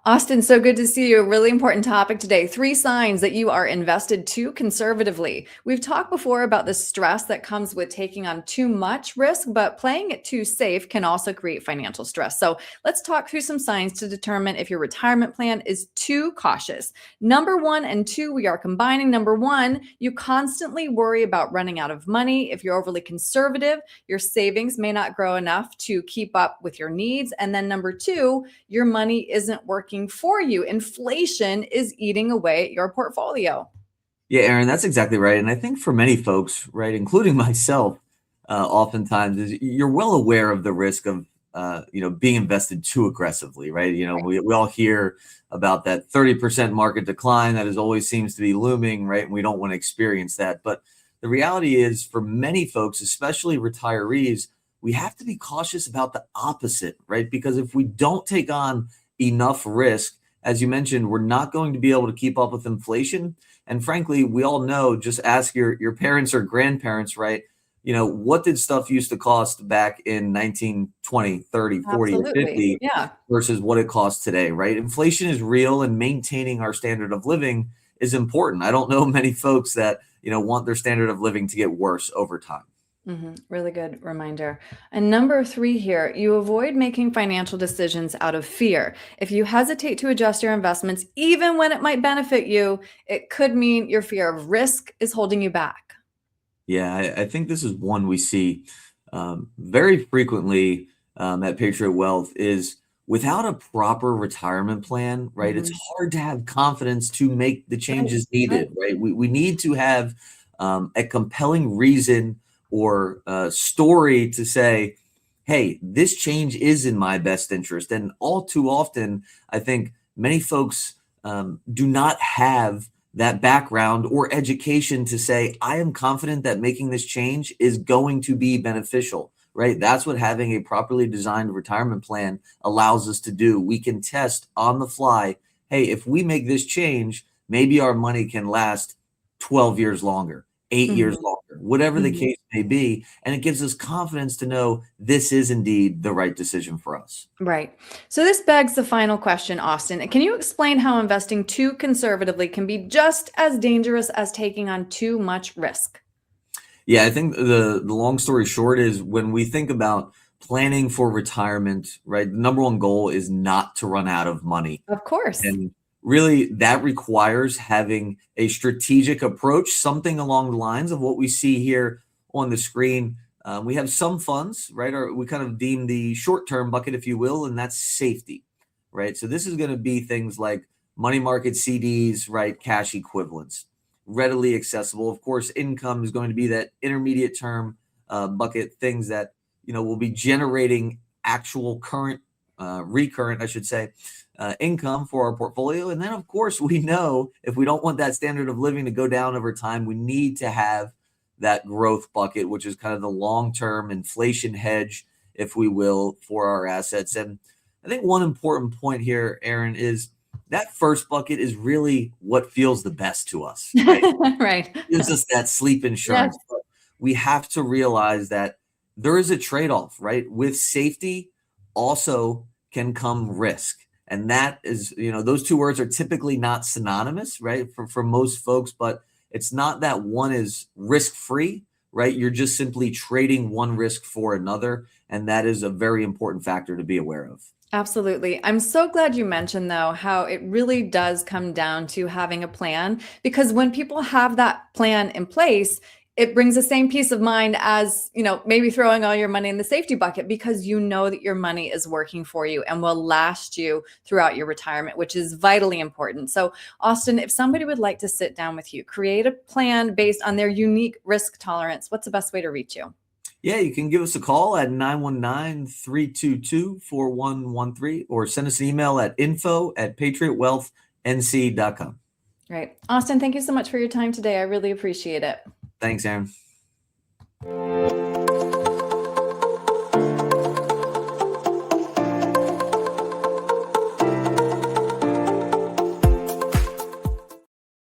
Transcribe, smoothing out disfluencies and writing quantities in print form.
Austin, so good to see you. A really important topic today. 3 signs that you are invested too conservatively. We've talked before about the stress that comes with taking on too much risk, but playing it too safe can also create financial stress. So let's talk through some signs to determine if your retirement plan is too cautious. Number one and two, we are combining. Number one, you constantly worry about running out of money. If you're overly conservative, your savings may not grow enough to keep up with your needs. And then number two, your money isn't working for you. Inflation is eating away at your portfolio. Yeah, Aaron, that's exactly right. And I think for many folks, right, including myself, oftentimes is you're well aware of the risk of, being invested too aggressively, right? We all hear about that 30% market decline that is always seems to be looming, right? And we don't want to experience that. But the reality is for many folks, especially retirees, we have to be cautious about the opposite, right? Because if we don't take on enough risk, as you mentioned, we're not going to be able to keep up with inflation. And frankly, we all know, just ask your parents or grandparents, right? What did stuff used to cost back in 1920, 30, 40, or Absolutely. 50 Yeah. versus what it costs today, right? Inflation is real and maintaining our standard of living is important. I don't know many folks that, want their standard of living to get worse over time. Really good reminder. And number three here, you avoid making financial decisions out of fear. If you hesitate to adjust your investments, even when it might benefit you, it could mean your fear of risk is holding you back. Yeah, I think this is one we see very frequently at Patriot Wealth is without a proper retirement plan, right? It's Mhm. hard to have confidence to make the Right, changes right. needed, right? We need to have a compelling reason or story to say, hey, this change is in my best interest. And all too often, I think many folks do not have that background or education to say, I am confident that making this change is going to be beneficial, right? That's what having a properly designed retirement plan allows us to do. We can test on the fly, hey, if we make this change, maybe our money can last 12 years longer, 8 years Mhm, longer, whatever the mhm. case may be. And it gives us confidence to know this is indeed the right decision for us. Right. So this begs the final question, Austin. Can you explain how investing too conservatively can be just as dangerous as taking on too much risk? Yeah, I think the long story short is when we think about planning for retirement, right? The number one goal is not to run out of money. Of course. And really that requires having a strategic approach, something along the lines of what we see here on the screen. We have some funds, right? Or we kind of deem the short-term bucket, if you will, and that's safety, right? So this is going to be things like money market CDs, right? Cash equivalents, readily accessible. Of course, income is going to be that intermediate term bucket, things that will be generating actual current, recurrent, I should say, income for our portfolio. And then, of course, we know if we don't want that standard of living to go down over time, we need to have that growth bucket, which is kind of the long term inflation hedge, if we will, for our assets. And I think one important point here, Aaron, is that first bucket is really what feels the best to us, right? Right. Gives us that sleep Yes. insurance. But we have to realize that there is a trade-off, right? With safety also can come risk. And that is, those two words are typically not synonymous, right? For most folks, but it's not that one is risk-free, right? You're just simply trading one risk for another. And that is a very important factor to be aware of. Absolutely. I'm so glad you mentioned, though, how it really does come down to having a plan because when people have that plan in place, it brings the same peace of mind as, maybe throwing all your money in the safety bucket because you know that your money is working for you and will last you throughout your retirement, which is vitally important. So, Austin, if somebody would like to sit down with you, create a plan based on their unique risk tolerance, what's the best way to reach you? Yeah, you can give us a call at 919-322-4113 or send us an email at info@patriotwealthnc.com. Right. Austin, thank you so much for your time today. I really appreciate it. Thanks, Aaron.